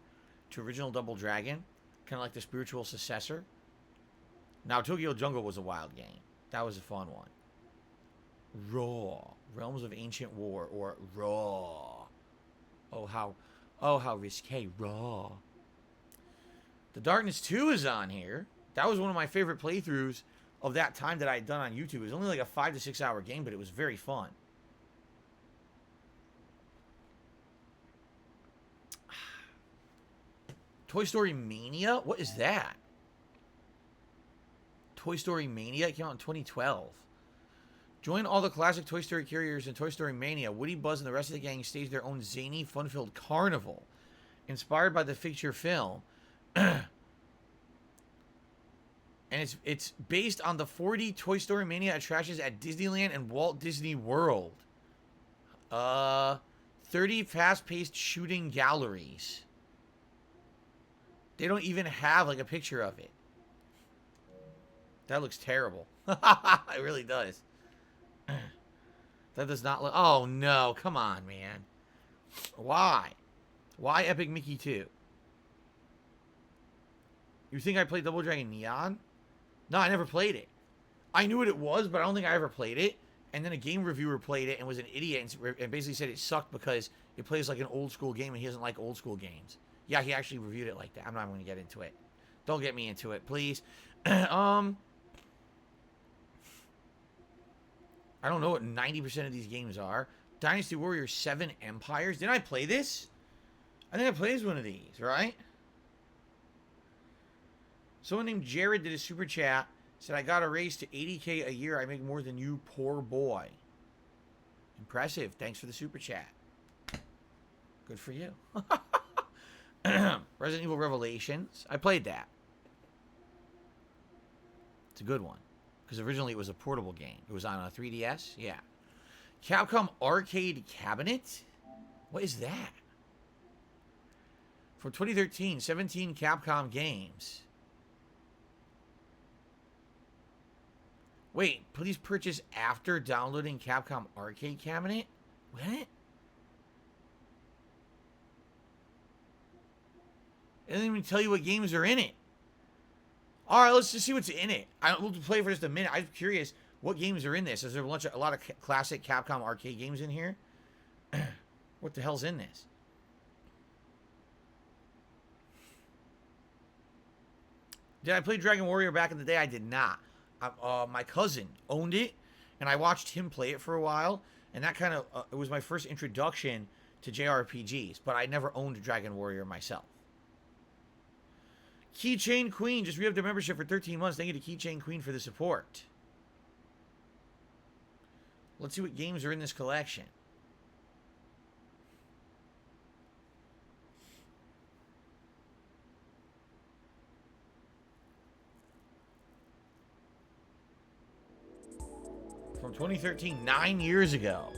Speaker 1: to original Double Dragon. Kind of like the spiritual successor. Now, Tokyo Jungle was a wild game. That was a fun one. Raw. Realms of Ancient War, or Raw. Oh, how risque. Raw. The Darkness 2 is on here. That was one of my favorite playthroughs of that time that I had done on YouTube. It was only like a 5 to 6 hour game, but it was very fun. Toy Story Mania? What is that? Toy Story Mania came out in 2012. Join all the classic Toy Story carriers in Toy Story Mania. Woody, Buzz, and the rest of the gang stage their own zany, fun-filled carnival. Inspired by the feature film. And it's based on the 40 Toy Story Mania attractions at Disneyland and Walt Disney World. 30 fast-paced shooting galleries. They don't even have, like, a picture of it. That looks terrible. It really does. That does not look... Oh, no. Come on, man. Why? Why Epic Mickey 2? You think I played Double Dragon Neon? No, I never played it. I knew what it was, but I don't think I ever played it. And then a game reviewer played it and was an idiot and basically said it sucked because it plays like an old school game and he doesn't like old school games. Yeah, he actually reviewed it like that. I'm not going to get into it. Don't get me into it, please. I don't know what 90% of these games are. Dynasty Warriors 7 Empires. Didn't I play this? I think I played one of these, right? Someone named Jared did a super chat. Said, I got a raise to 80K a year. I make more than you, poor boy. Impressive. Thanks for the super chat. Good for you. Resident Evil Revelations. I played that. It's a good one. Because originally it was a portable game. It was on a 3DS. Yeah. Capcom Arcade Cabinet? What is that? From 2013, 17 Capcom games. Wait, please purchase after downloading Capcom Arcade Cabinet? What? It doesn't even tell you what games are in it. All right, let's just see what's in it. We'll play for just a minute. I'm curious what games are in this. Is there a lot of classic Capcom arcade games in here? What the hell's in this? Did I play Dragon Warrior back in the day? I did not. My cousin owned it, and I watched him play it for a while, and that kind of it was my first introduction to JRPGs. But I never owned Dragon Warrior myself. Keychain Queen just re-upped their membership for 13 months. Thank you to Keychain Queen for the support. Let's see what games are in this collection. From 2013, 9 years ago.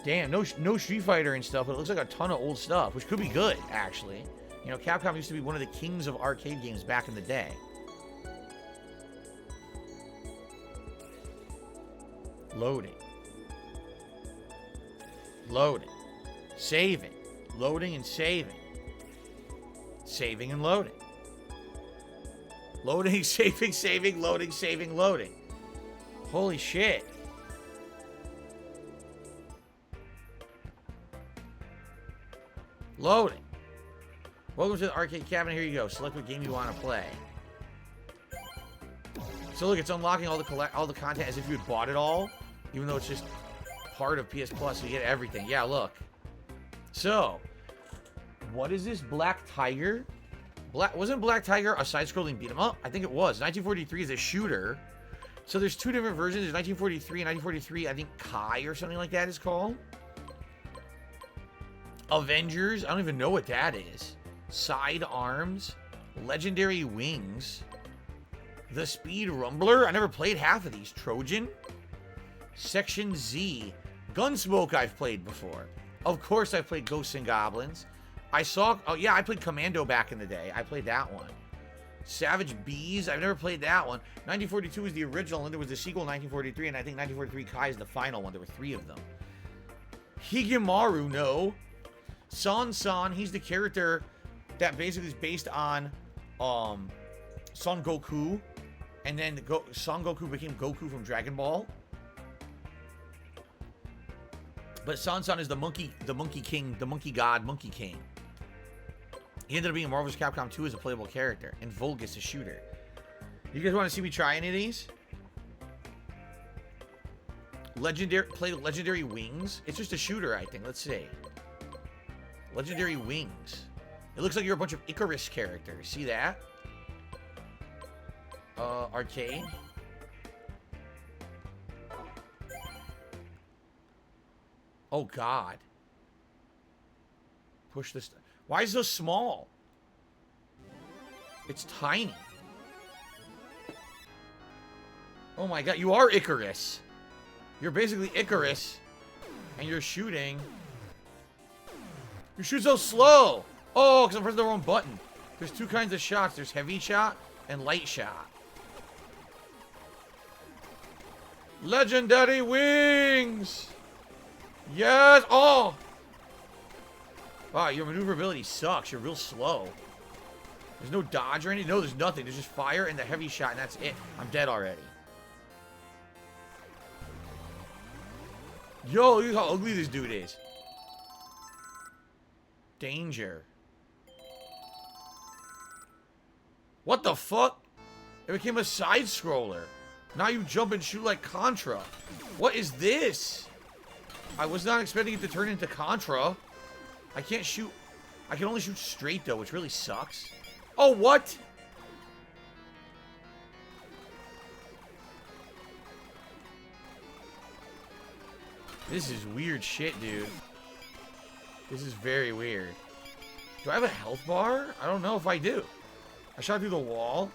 Speaker 1: Damn, no Street Fighter and stuff, but it looks like a ton of old stuff, which could be good, actually. You know, Capcom used to be one of the kings of arcade games back in the day. Loading. Loading. Saving. Loading and saving. Saving and loading. Loading, saving, saving, loading, saving, loading. Holy shit. Loading. Welcome to the arcade cabinet. Here you go. Select what game you want to play. So look, it's unlocking all the content as if you had bought it all, even though it's just part of PS Plus, so you get everything. Yeah, look. So, what is this? Black Tiger? Wasn't Black Tiger a side-scrolling beat 'em up? I think it was. 1943 is a shooter. So there's two different versions. There's 1943 and 1943, I think Kai or something like that is called. Avengers, I don't even know what that is. Sidearms, Legendary Wings, The Speed Rumbler. I never played half of these. Trojan, Section Z, Gunsmoke I've played before. Of course I've played Ghosts and Goblins. Oh yeah, I played Commando back in the day. I played that one. Savage Bees, I've never played that one. 1942 was the original, and there was the sequel 1943, and I think 1943 Kai is the final one. There were 3 of them. Higemaru, no. San, he's the character that basically is based on Son Goku, and then Son Goku became Goku from Dragon Ball. But San is the monkey king, the monkey god, monkey king. He ended up being in Marvel's Capcom 2 as a playable character, and Vulgus a shooter. You guys want to see me try any of these? Play Legendary Wings. It's just a shooter, I think. Let's see. Legendary Wings. It looks like you're a bunch of Icarus characters. See that? Arcade. Oh, God. Push this. Why is it so small? It's tiny. Oh, my God. You are Icarus. You're basically Icarus. And you're shooting. You shoot so slow. Oh, because I'm pressing the wrong button. There's 2 kinds of shots. There's heavy shot and light shot. Legendary Wings. Yes! Oh! Wow, your maneuverability sucks. You're real slow. There's no dodge or anything. No, there's nothing. There's just fire and the heavy shot, and that's it. I'm dead already. Yo, look how ugly this dude is. Danger. What the fuck? It became a side-scroller. Now you jump and shoot like Contra. What is this? I was not expecting it to turn into Contra. I can't shoot. I can only shoot straight, though, which really sucks. Oh, what? This is weird shit, dude. This is very weird. Do I have a health bar? I don't know if I do. I shot through the wall.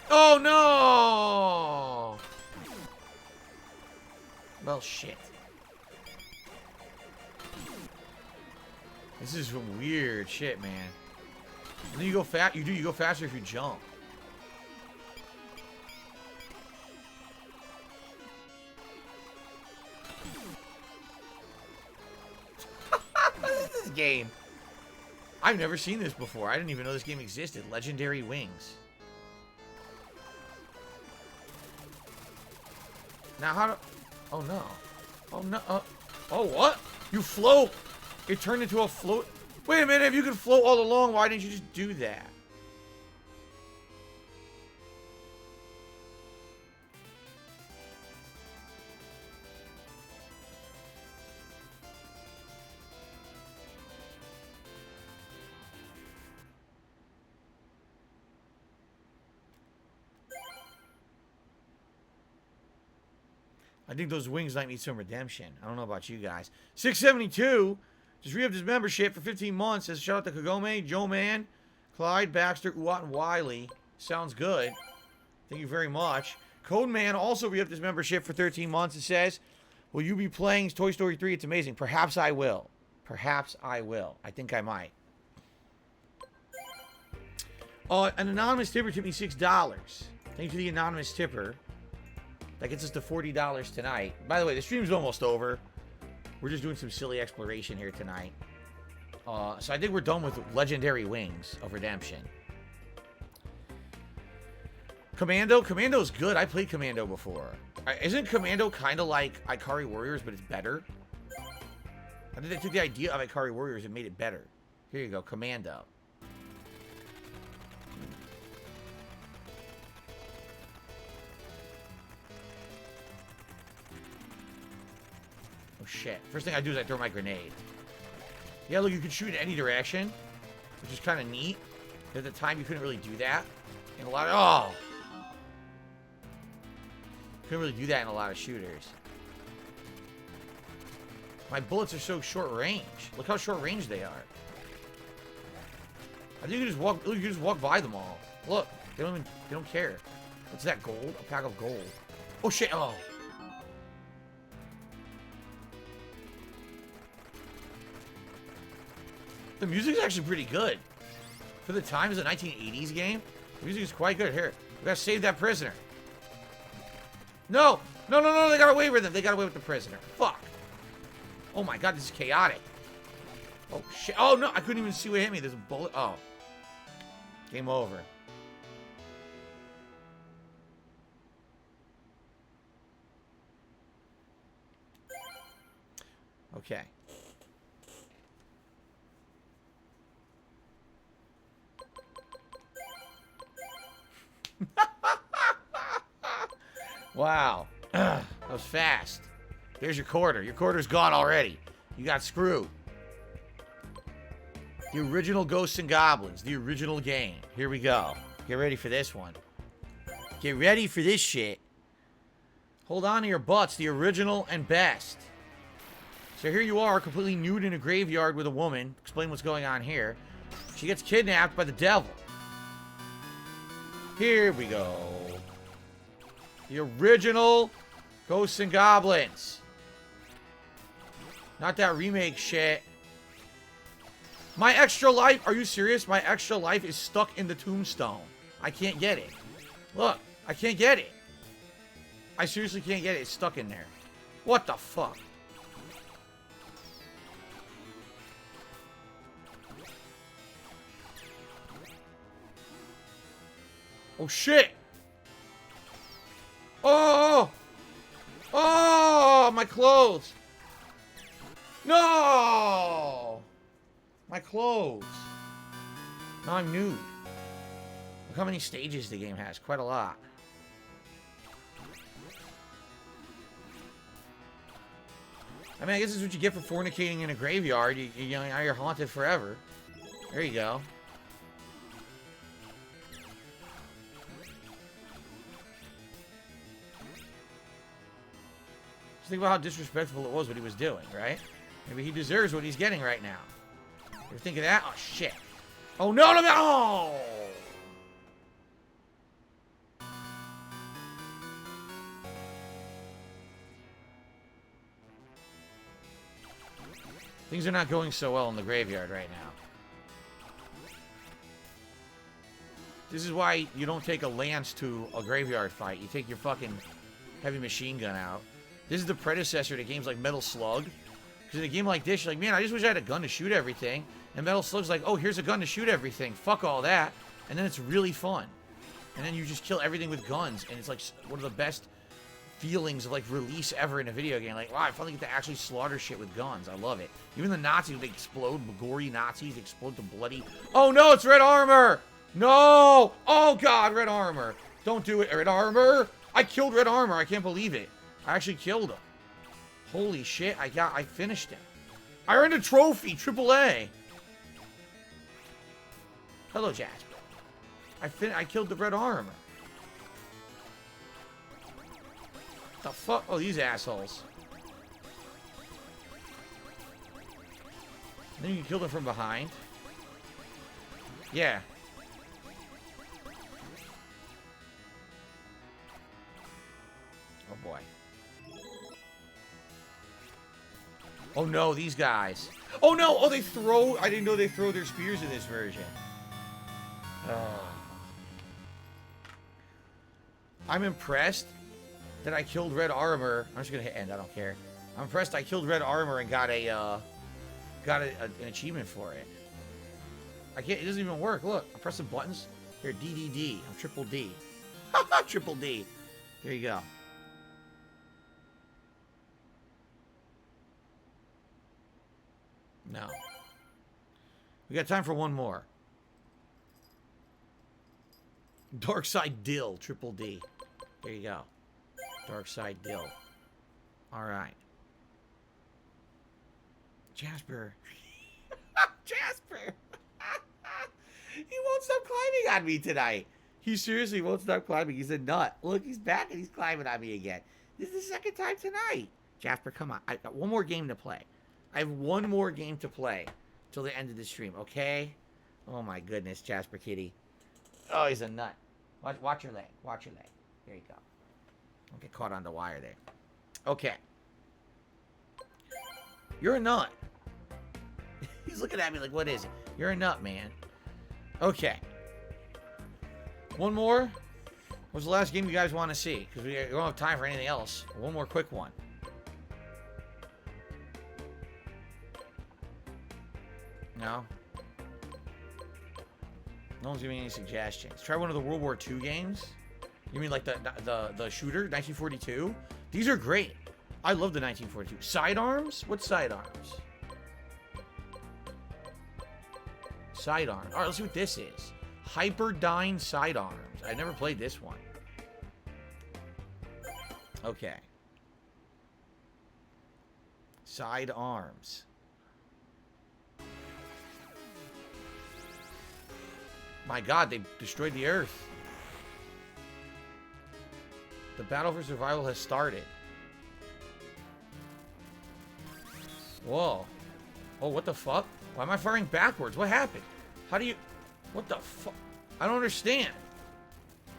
Speaker 1: Oh, no! Well, shit. This is some weird shit, man. And then you go fast. You go faster if you jump. What is this game? I've never seen this before. I didn't even know this game existed. Legendary Wings. Now how do... Oh, no. Oh, no. Oh, what? You float. It turned into a float. Wait a minute. If you could float all along, why didn't you just do that? I think those wings might need some redemption. I don't know about you guys. 672 just re-upped his membership for 15 months. Says shout out to Kagome, Joe Man, Clyde, Baxter, Uwat, and Wiley. Sounds good. Thank you very much. Code Man also re-upped his membership for 13 months. It says, will you be playing Toy Story 3? It's amazing. Perhaps I will. Perhaps I will. I think I might. An anonymous tipper tipped me $6. Thank you to the anonymous tipper. That gets us to $40 tonight. By the way, the stream's almost over. We're just doing some silly exploration here tonight. So I think we're done with Legendary Wings of Redemption. Commando? Commando's good. I played Commando before. Isn't Commando kind of like Ikari Warriors, but it's better? I think they took the idea of Ikari Warriors and made it better. Here you go, Commando. shit. First thing I do is I throw my grenade. Yeah, look, you can shoot in any direction, which is kind of neat. At the time, you couldn't really do that in a lot of... Oh! Couldn't really do that in a lot of shooters. My bullets are so short range. Look how short range they are. I think you can just walk. Look, you can just walk by them all. Look, they don't care. What's that? Gold? A pack of gold. Oh shit! Oh. The music's actually pretty good. For the time, it's a 1980s game. The music is quite good. Here, we gotta save that prisoner. No! No, no, no, they got away with him. They got away with the prisoner. Fuck. Oh my god, this is chaotic. Oh shit. Oh no, I couldn't even see what hit me. There's a bullet. Oh. Game over. Okay. Wow. That was fast. There's your quarter. Your quarter's gone already. You got screwed. The original Ghosts and Goblins. The original game. Here we go. Get ready for this one. Get ready for this shit. Hold on to your butts. The original and best. So here you are, completely nude in a graveyard with a woman. Explain what's going on here. She gets kidnapped by the devil. Here we go. The original Ghosts and Goblins. Not that remake shit. My extra life, are you serious? My extra life is stuck in the tombstone. I can't get it. Look, I can't get it. I seriously can't get it. It's stuck in there. What the fuck? Oh shit! Oh! Oh! My clothes! No! My clothes. Now I'm nude. Look how many stages the game has. Quite a lot. I mean, I guess this is what you get for fornicating in a graveyard. Now you're haunted forever. There you go. Just think about how disrespectful it was what he was doing, right? Maybe he deserves what he's getting right now. You ever think of that? Oh, shit. Oh, no, no, no! Oh! Things are not going so well in the graveyard right now. This is why you don't take a lance to a graveyard fight. You take your fucking heavy machine gun out. This is the predecessor to games like Metal Slug. Because in a game like this, you're like, man, I just wish I had a gun to shoot everything. And Metal Slug's like, oh, here's a gun to shoot everything. Fuck all that. And then it's really fun. And then you just kill everything with guns. And it's like one of the best feelings of like release ever in a video game. Like, wow, I finally get to actually slaughter shit with guns. I love it. Even the Nazis, they explode, gory Nazis explode to bloody. Oh no, it's red armor! No! Oh god, red armor. Don't do it, red armor! I killed red armor, I can't believe it. I actually killed him. Holy shit, I finished him. I earned a trophy, AAA. Hello, Jasper. I killed the red armor. The fuck? Oh, these assholes. And then you can kill them from behind. Yeah. Oh boy. Oh no, these guys. Oh no! Oh, they throw. I didn't know they throw their spears in this version. I'm impressed that I killed red armor. I'm just gonna hit end. I don't care. I'm impressed I killed red armor and got an achievement for it. I can't. It doesn't even work. Look, I'm pressing buttons. Here, DDD. I'm triple D. Triple D. There you go. No. We got time for one more. Dark Side Dill, triple D. There you go. Dark Side Dill. Alright. Jasper. Jasper. He won't stop climbing on me tonight. He seriously won't stop climbing. He's a nut. Look, he's back and he's climbing on me again. This is the second time tonight. Jasper, come on. I've got one more game to play. I have one more game to play till the end of the stream, okay? Oh, my goodness, Jasper Kitty. Oh, he's a nut. Watch your leg. Watch your leg. There you go. Don't get caught on the wire there. Okay. You're a nut. He's looking at me like, what is it? You're a nut, man. Okay. One more. What's the last game you guys want to see? Because we don't have time for anything else. One more quick one. No? No one's giving any suggestions. Try one of the World War II games. You mean like the shooter, 1942? These are great. I love the 1942. Sidearms? What's sidearms? Sidearms. All right, let's see what this is. Hyperdyne Sidearms. I never played this one. Okay. Sidearms. My God, they destroyed the Earth. The battle for survival has started. Whoa. Oh, what the fuck? Why am I firing backwards? What happened? How do you... What the fuck? I don't understand.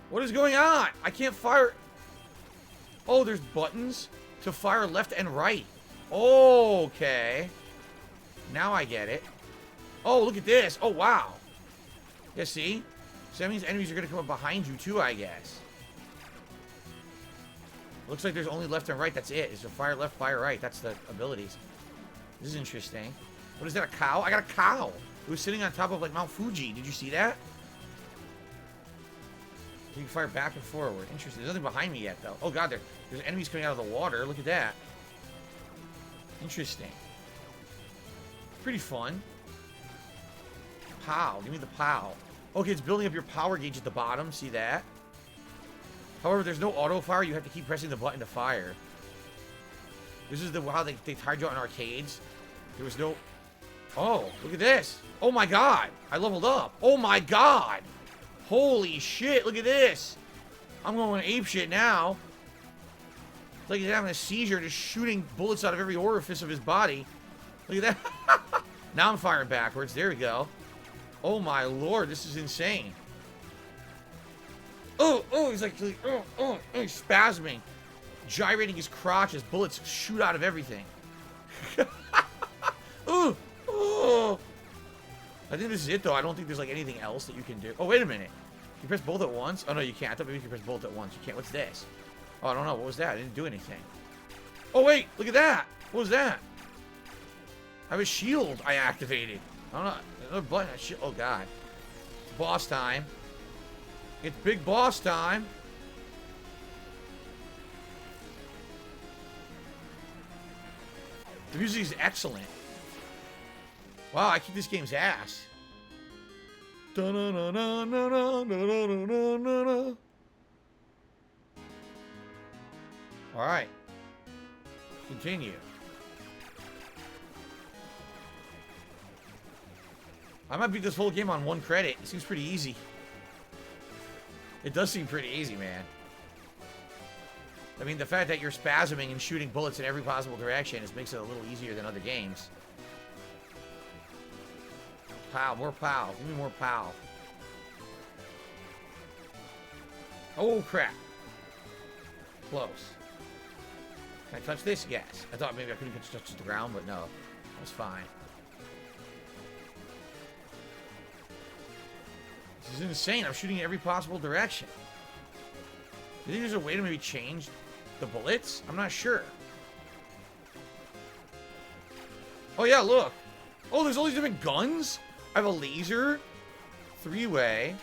Speaker 1: What is going on? I can't fire... Oh, there's buttons to fire left and right. Okay. Now I get it. Oh, look at this. Oh, wow. Yeah, see? So that means enemies are going to come up behind you, too, I guess. Looks like there's only left and right. That's it. It's a fire left, fire right. That's the abilities. This is interesting. What is that, a cow? I got a cow. It was sitting on top of, like, Mount Fuji. Did you see that? You can fire back and forward. Interesting. There's nothing behind me yet, though. Oh, God, there's enemies coming out of the water. Look at that. Interesting. Pretty fun. POW. Give me the POW. Okay, it's building up your power gauge at the bottom. See that? However, there's no auto fire. You have to keep pressing the button to fire. This is how they tied you out in arcades. There was no... Oh, look at this. Oh, my God. I leveled up. Oh, my God. Holy shit. Look at this. I'm going apeshit now. It's like he's having a seizure, just shooting bullets out of every orifice of his body. Look at that. Now I'm firing backwards. There we go. Oh, my Lord. This is insane. Oh, he's like, he's spasming. Gyrating his crotch as bullets shoot out of everything. Oh. I think this is it, though. I don't think there's, like, anything else that you can do. Oh, wait a minute. You press both at once? Oh, no, you can't. I thought maybe you could press both at once. You can't. What's this? Oh, I don't know. What was that? I didn't do anything. Oh, wait. Look at that. What was that? I have a shield I activated. I don't know. Another button. Oh, God. It's boss time. It's big boss time. The music is excellent. Wow, I kick this game's ass. Alright. Continue. I might beat this whole game on 1 credit. It seems pretty easy. It does seem pretty easy, man. I mean, the fact that you're spasming and shooting bullets in every possible direction makes it a little easier than other games. Pow, more pow. Give me more pow. Oh, crap. Close. Can I touch this? Yes. I thought maybe I couldn't touch the ground, but no. That's fine. This is insane. I'm shooting in every possible direction. Do you think there's a way to maybe change the bullets? I'm not sure. Oh, yeah, look. Oh, there's all these different guns? I have a laser. 3-way.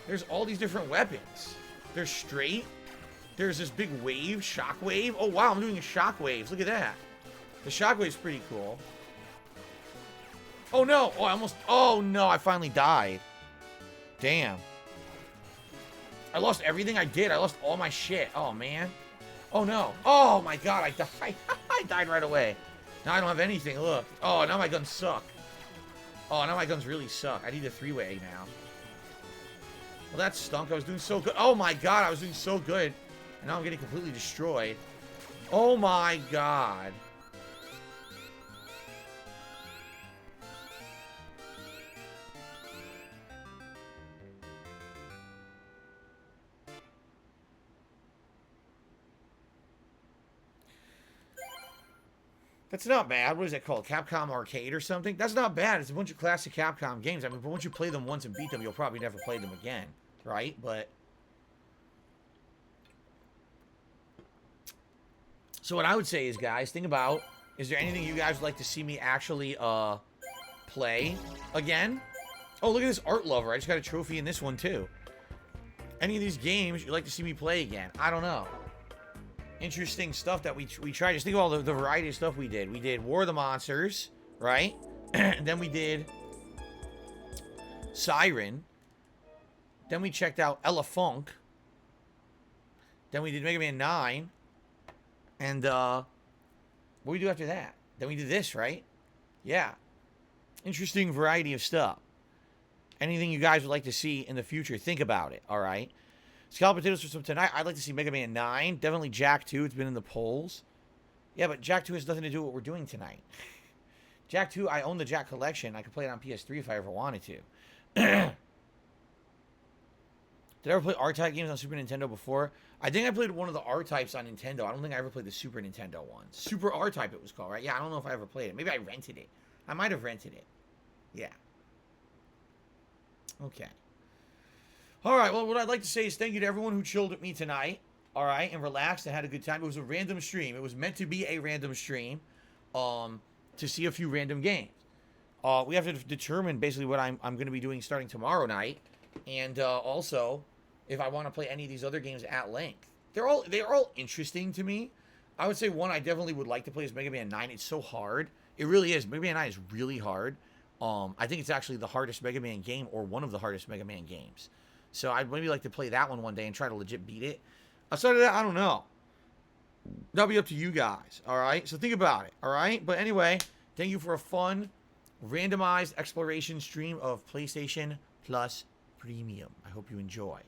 Speaker 1: There's all these different weapons. There's straight. There's this big wave, shockwave. Oh, wow, I'm doing a shockwaves. Look at that. The shockwave's pretty cool. Oh, no. Oh, no, I finally died. Damn. I lost everything I did. I lost all my shit. Oh, man. Oh, no. Oh, my God, I died. I died right away. Now I don't have anything, look. Oh, now my guns suck. Oh, now my guns really suck. I need a 3-way now. Well, that stunk. I was doing so good. Oh my god, I was doing so good. And now I'm getting completely destroyed. Oh my god. That's not bad. What is that called? Capcom Arcade or something? That's not bad. It's a bunch of classic Capcom games. I mean, but once you play them once and beat them, you'll probably never play them again. Right? But... So what I would say is, guys, think about, is there anything you guys would like to see me actually, play again? Oh, look at this Art Lover. I just got a trophy in this one, too. Any of these games you'd like to see me play again? I don't know. Interesting stuff that we tried. Just think of all the variety of stuff we did. We did War of the Monsters, right? And then we did Siren. Then we checked out Elefunk. Then we did Mega Man 9. And, what do we do after that? Then we did this, right? Yeah. Interesting variety of stuff. Anything you guys would like to see in the future, think about it, all right? Scallop potatoes for some tonight. I'd like to see Mega Man 9. Definitely Jack 2. It's been in the polls. Yeah, but Jack 2 has nothing to do with what we're doing tonight. Jack 2, I own the Jack collection. I could play it on PS3 if I ever wanted to. Did I ever play R-Type games on Super Nintendo before? I think I played one of the R-Types on Nintendo. I don't think I ever played the Super Nintendo one. Super R-Type it was called, right? Yeah, I don't know if I ever played it. Maybe I rented it. I might have rented it. Yeah. Okay. All right, well, what I'd like to say is thank you to everyone who chilled with me tonight, all right, and relaxed and had a good time. It was a random stream. It was meant to be a random stream to see a few random games. We have to determine basically what I'm going to be doing starting tomorrow night, and also if I want to play any of these other games at length. They're all interesting to me. I would say one I definitely would like to play is Mega Man 9. It's so hard. It really is. Mega Man 9 is really hard. I think it's actually the hardest Mega Man game or one of the hardest Mega Man games. So I'd maybe like to play that one day and try to legit beat it. Outside of that, I don't know. That'll be up to you guys, all right? So think about it, all right? But anyway, thank you for a fun, randomized exploration stream of PlayStation Plus Premium. I hope you enjoy.